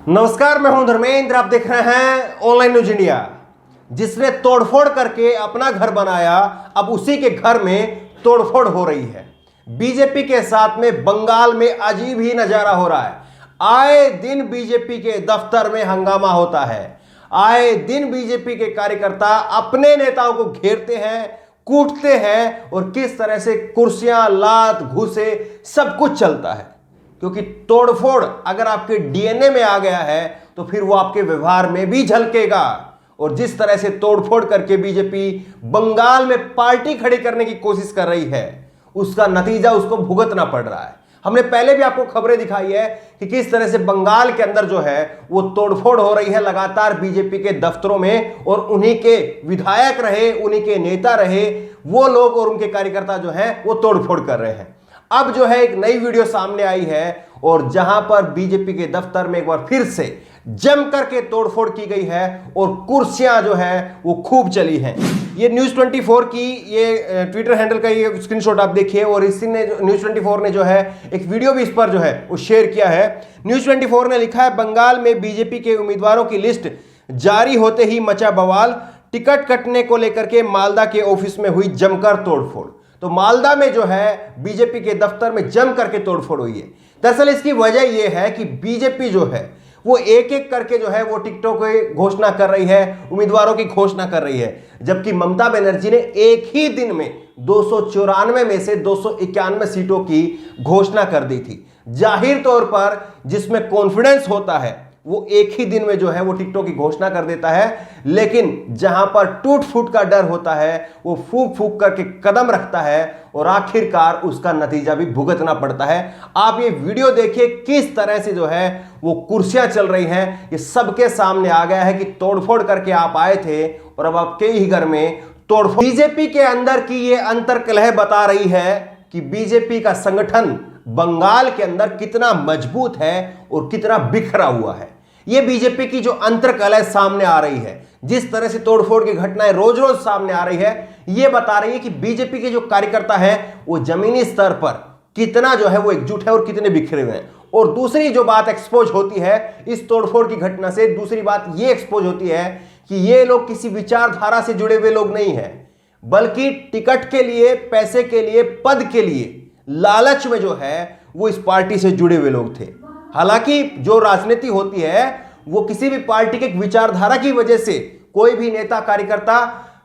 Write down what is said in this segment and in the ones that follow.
नमस्कार, मैं हूं धर्मेंद्र। आप देख रहे हैं ऑनलाइन न्यूज इंडिया। जिसने तोड़फोड़ करके अपना घर बनाया, अब उसी के घर में तोड़फोड़ हो रही है। बीजेपी के साथ में बंगाल में अजीब ही नजारा हो रहा है। आए दिन बीजेपी के दफ्तर में हंगामा होता है। आए दिन बीजेपी के कार्यकर्ता अपने नेताओं को घेरते हैं, कूटते हैं और किस तरह से कुर्सियां, लात, घूसे सब कुछ चलता है। क्योंकि तोड़फोड़ अगर आपके डीएनए में आ गया है तो फिर वो आपके व्यवहार में भी झलकेगा। और जिस तरह से तोड़फोड़ करके बीजेपी बंगाल में पार्टी खड़ी करने की कोशिश कर रही है, उसका नतीजा उसको भुगतना पड़ रहा है। हमने पहले भी आपको खबरें दिखाई है कि किस तरह से बंगाल के अंदर जो है वो तोड़फोड़ हो रही है लगातार बीजेपी के दफ्तरों में। और उन्हीं के विधायक रहे, उन्हीं के नेता रहे, वो लोग और उनके कार्यकर्ता जो है वो तोड़फोड़ कर रहे हैं। अब जो है एक नई वीडियो सामने आई है और जहां पर बीजेपी के दफ्तर में एक बार फिर से जम करके तोड़फोड़ की गई है और कुर्सियां जो है वो खूब चली हैं। ये न्यूज़ 24 की ये ट्विटर हैंडल का ये स्क्रीनशॉट आप देखिए और इसी ने न्यूज़ 24 ने जो है एक वीडियो भी इस पर जो है वो शेयर किया है। न्यूज़ 24 ने लिखा है, बंगाल में बीजेपी के उम्मीदवारों की लिस्ट जारी होते ही मचा बवाल, टिकट कटने को लेकर के मालदा के ऑफिस में हुई जमकर तोड़फोड़। तो मालदा में जो है बीजेपी के दफ्तर में जम करके तोड़फोड़ हुई है। दरअसल इसकी वजह यह है कि बीजेपी जो है वो एक एक करके जो है वो टिकटों की घोषणा कर रही है, उम्मीदवारों की घोषणा कर रही है। जबकि ममता बनर्जी ने एक ही दिन में 294 में से 291 सीटों की घोषणा कर दी थी। जाहिर तौर पर जिसमें कॉन्फिडेंस होता है वो एक ही दिन में जो है वो टिकटों की घोषणा कर देता है, लेकिन जहां पर टूट फूट का डर होता है वो फूक फूक करके कदम रखता है और आखिरकार उसका नतीजा भी भुगतना पड़ता है। आप ये वीडियो देखिए किस तरह से जो है वो कुर्सियां चल रही हैं। ये सबके सामने आ गया है कि तोड़फोड़ करके आप आए थे और अब आपके ही घर में तोड़फोड़। बीजेपी के अंदर की ये अंतर्कलह बता रही है कि बीजेपी का संगठन बंगाल के अंदर कितना मजबूत है और कितना बिखरा हुआ है। यह बीजेपी की जो अंतर्कलह सामने आ रही है, जिस तरह से तोड़फोड़ की घटनाएं रोज रोज सामने आ रही है, यह बता रही है कि बीजेपी के जो कार्यकर्ता हैं वो जमीनी स्तर पर कितना जो है वो एकजुट है और कितने बिखरे हुए हैं। और दूसरी जो बात एक्सपोज होती है इस तोड़फोड़ की घटना से, दूसरी बात यह एक्सपोज होती है कि ये लोग किसी विचारधारा से जुड़े हुए लोग नहीं है, बल्कि टिकट के लिए, पैसे के लिए, पद के लिए, लालच में जो है वो इस पार्टी से जुड़े हुए लोग थे। हालांकि जो राजनीति होती है वो किसी भी पार्टी के विचारधारा की वजह से कोई भी नेता कार्यकर्ता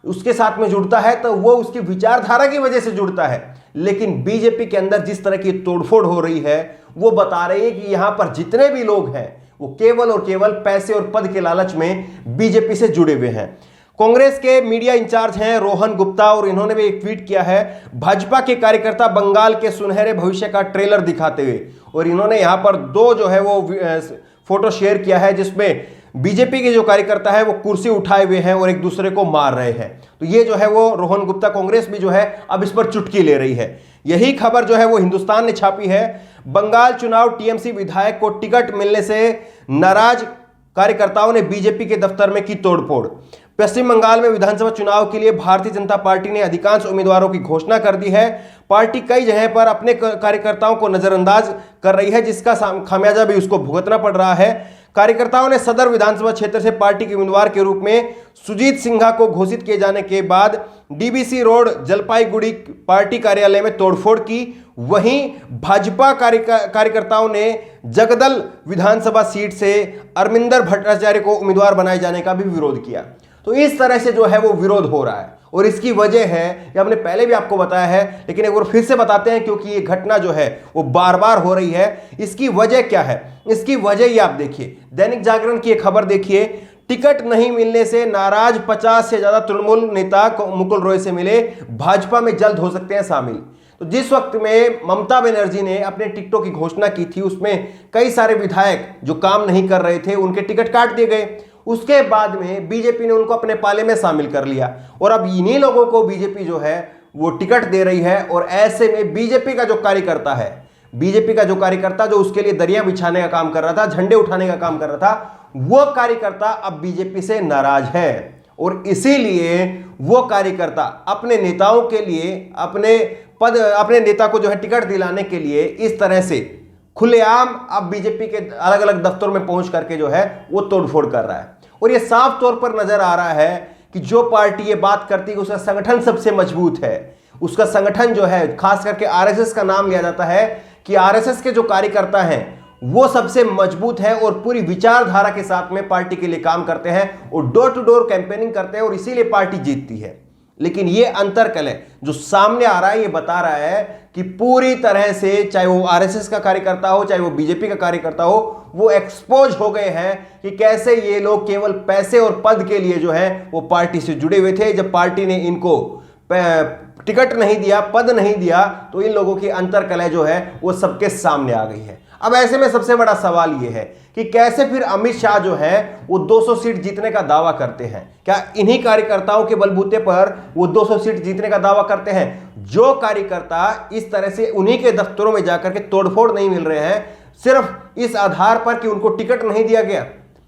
उसके साथ में जुड़ता है तो वो उसकी विचारधारा की वजह से जुड़ता है। लेकिन बीजेपी के अंदर जिस तरह की तोड़फोड़ हो रही है वो बता रही है कि यहां पर जितने भी लोग हैं वो केवल और केवल पैसे और पद के लालच में बीजेपी से जुड़े हुए हैं। कांग्रेस के मीडिया इंचार्ज हैं रोहन गुप्ता और इन्होंने भी एक ट्वीट किया है, भाजपा के कार्यकर्ता बंगाल के सुनहरे भविष्य का ट्रेलर दिखाते हुए। और इन्होंने यहां पर दो जो है वो फोटो शेयर किया है जिसमें बीजेपी के जो कार्यकर्ता है वो कुर्सी उठाए हुए हैं और एक दूसरे को मार रहे हैं। तो ये जो है वो रोहन गुप्ता, कांग्रेस भी जो है अब इस पर चुटकी ले रही है। यही खबर जो है वो हिंदुस्तान ने छापी है, बंगाल चुनाव टीएमसी विधायक को टिकट मिलने से नाराज कार्यकर्ताओं ने बीजेपी के दफ्तर में की तोड़फोड़। पश्चिम बंगाल में विधानसभा चुनाव के लिए भारतीय जनता पार्टी ने अधिकांश उम्मीदवारों की घोषणा कर दी है। पार्टी कई जगह पर अपने कार्यकर्ताओं को नजरअंदाज कर रही है, जिसका खामियाजा भी उसको भुगतना पड़ रहा है। कार्यकर्ताओं ने सदर विधानसभा क्षेत्र से पार्टी के उम्मीदवार के रूप में सुजीत सिन्हा को घोषित किए जाने के बाद डीबीसी रोड जलपाईगुड़ी पार्टी कार्यालय में तोड़फोड़ की। वहीं भाजपा कार्यकर्ताओं ने जगदल विधानसभा सीट से अरविंदर भट्टाचार्य को उम्मीदवार बनाए जाने का भी विरोध किया। तो इस तरह से जो है वो विरोध हो रहा है और इसकी वजह है, ये हमने पहले भी आपको बताया है लेकिन एक बार फिर से बताते हैं क्योंकि ये घटना जो है वो बार बार हो रही है। इसकी वजह क्या है? इसकी वजह ये आप देखिए, दैनिक जागरण की एक खबर देखिए, टिकट नहीं मिलने से नाराज 50 से ज्यादा तृणमूल नेता मुकुल रॉय से मिले, भाजपा में जल्द हो सकते हैं शामिल। तो जिस वक्त में ममता बनर्जी ने अपने टिकटों की घोषणा की थी उसमें कई सारे विधायक जो काम नहीं कर रहे थे उनके टिकट काट दिए गए। उसके बाद में बीजेपी ने उनको अपने पाले में शामिल कर लिया और अब इन्हीं लोगों को बीजेपी जो है वो टिकट दे रही है। और ऐसे में बीजेपी का जो कार्यकर्ता है, बीजेपी का जो कार्यकर्ता जो उसके लिए दरिया बिछाने का काम कर रहा था, झंडे उठाने का काम कर रहा था, वो कार्यकर्ता अब बीजेपी से नाराज है और इसीलिए वो कार्यकर्ता अपने नेताओं के लिए, अपने नेता को जो है टिकट दिलाने के लिए इस तरह से खुलेआम अब बीजेपी के अलग अलग दफ्तरों में पहुंच करके जो है वो तोड़फोड़ कर रहा है। और ये साफ तौर पर नजर आ रहा है कि जो पार्टी ये बात करती है उसका संगठन सबसे मजबूत है, उसका संगठन जो है, खास करके आरएसएस का नाम लिया जाता है कि आरएसएस के जो कार्यकर्ता हैं वो सबसे मजबूत है और पूरी विचारधारा के साथ में पार्टी के लिए काम करते हैं और डोर टू डोर कैंपेनिंग करते हैं और इसीलिए पार्टी जीतती है। लेकिन ये अंतरकलह जो सामने आ रहा है ये बता रहा है कि पूरी तरह से, चाहे वो आरएसएस का कार्यकर्ता हो चाहे वो बीजेपी का कार्यकर्ता हो, वो एक्सपोज हो गए हैं कि कैसे ये लोग केवल पैसे और पद के लिए जो है वो पार्टी से जुड़े हुए थे। जब पार्टी ने इनको टिकट नहीं दिया, पद नहीं दिया, तो इन लोगों की अंतरकलह जो है वो सबके सामने आ गई है। अब ऐसे में सबसे बड़ा सवाल यह है कि कैसे फिर अमित शाह जो है वो 200 सीट जीतने का दावा करते हैं। क्या इन्हीं कार्यकर्ताओं के बलबूते पर वो 200 सीट जीतने का दावा करते हैं? जो कार्यकर्ता इस तरह से उन्हीं के दफ्तरों में जाकर के तोड़फोड़ नहीं मिल रहे हैं सिर्फ इस आधार पर कि उनको टिकट नहीं दिया गया,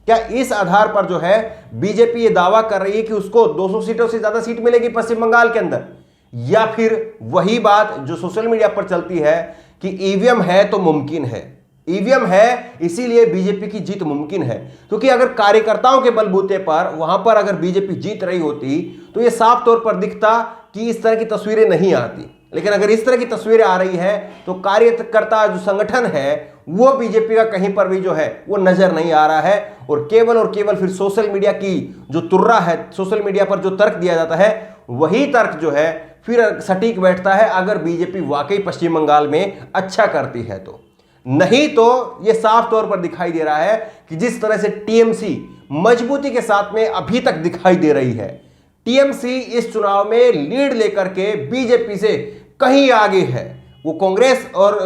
क्या इस आधार पर जो है बीजेपी ये दावा कर रही है कि उसको 200 सीटों से ज्यादा सीट मिलेगी पश्चिम बंगाल के अंदर? या फिर वही बात जो सोशल मीडिया पर चलती है कि ईवीएम है तो मुमकिन है, ईवीएम है इसीलिए बीजेपी की जीत मुमकिन है? क्योंकि अगर कार्यकर्ताओं के बलबूते पर वहां पर अगर बीजेपी जीत रही होती तो यह साफ तौर पर दिखता कि इस तरह की तस्वीरें नहीं आती। लेकिन अगर इस तरह की तस्वीरें आ रही है तो कार्यकर्ता जो संगठन है वो बीजेपी का कहीं पर भी जो है वो नजर नहीं आ रहा है और केवल फिर सोशल मीडिया की जो तुर्रा है, सोशल मीडिया पर जो तर्क दिया जाता है वही तर्क जो है फिर सटीक बैठता है अगर बीजेपी वाकई पश्चिम बंगाल में अच्छा करती है तो। नहीं तो यह साफ तौर पर दिखाई दे रहा है कि जिस तरह से टीएमसी मजबूती के साथ में अभी तक दिखाई दे रही है, टीएमसी इस चुनाव में लीड लेकर के बीजेपी से कहीं आगे है। वो कांग्रेस और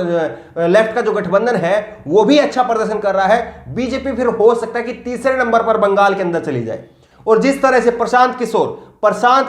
लेफ्ट का जो गठबंधन है वो भी अच्छा प्रदर्शन कर रहा है, बीजेपी फिर हो सकता है कि तीसरे नंबर पर बंगाल के अंदर चली जाए। और जिस तरह से प्रशांत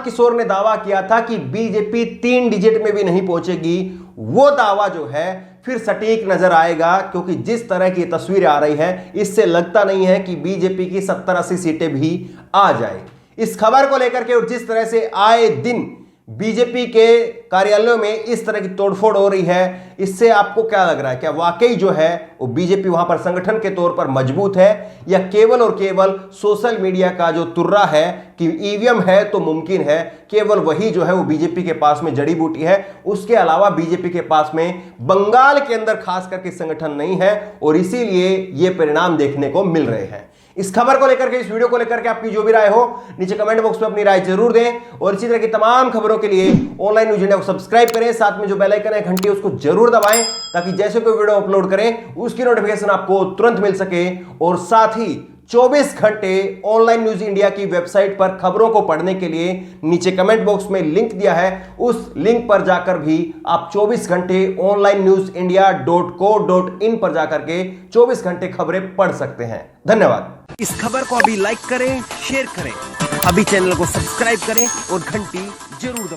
किशोर ने दावा किया था कि बीजेपी 3 डिजिट में भी नहीं पहुंचेगी, वो दावा जो है फिर सटीक नजर आएगा, क्योंकि जिस तरह की तस्वीरें आ रही हैं इससे लगता नहीं है कि बीजेपी की 70-80 सीटें भी आ जाए। इस खबर को लेकर के और जिस तरह से आए दिन बीजेपी के कार्यालयों में इस तरह की तोड़फोड़ हो रही है, इससे आपको क्या लग रहा है? क्या वाकई जो है वो बीजेपी वहां पर संगठन के तौर पर मजबूत है या केवल और केवल सोशल मीडिया का जो तुर्रा है कि ईवीएम है तो मुमकिन है, केवल वही जो है वो बीजेपी के पास में जड़ी बूटी है? उसके अलावा बीजेपी के पास में बंगाल के अंदर खास करके संगठन नहीं है और इसीलिए ये परिणाम देखने को मिल रहे हैं। इस खबर को लेकर के, इस वीडियो को लेकर के आपकी जो भी राय हो नीचे कमेंट बॉक्स में अपनी राय जरूर दें और इसी तरह की तमाम खबरों के लिए ऑनलाइन न्यूज इंडिया को सब्सक्राइब करें, साथ में जो बेल आइकन है घंटी उसको जरूर दबाएं ताकि जैसे कोई वीडियो अपलोड करें उसकी नोटिफिकेशन आपको तुरंत मिल सके। और साथ ही 24 घंटे ऑनलाइन न्यूज इंडिया की वेबसाइट पर खबरों को पढ़ने के लिए नीचे कमेंट बॉक्स में लिंक दिया है, उस लिंक पर जाकर भी आप 24 घंटे onlinenewsindia.co.in पर जाकर के 24 घंटे खबरें पढ़ सकते हैं। धन्यवाद। इस खबर को अभी लाइक करें, शेयर करें, अभी चैनल को सब्सक्राइब करें और घंटी जरूर दबाएं।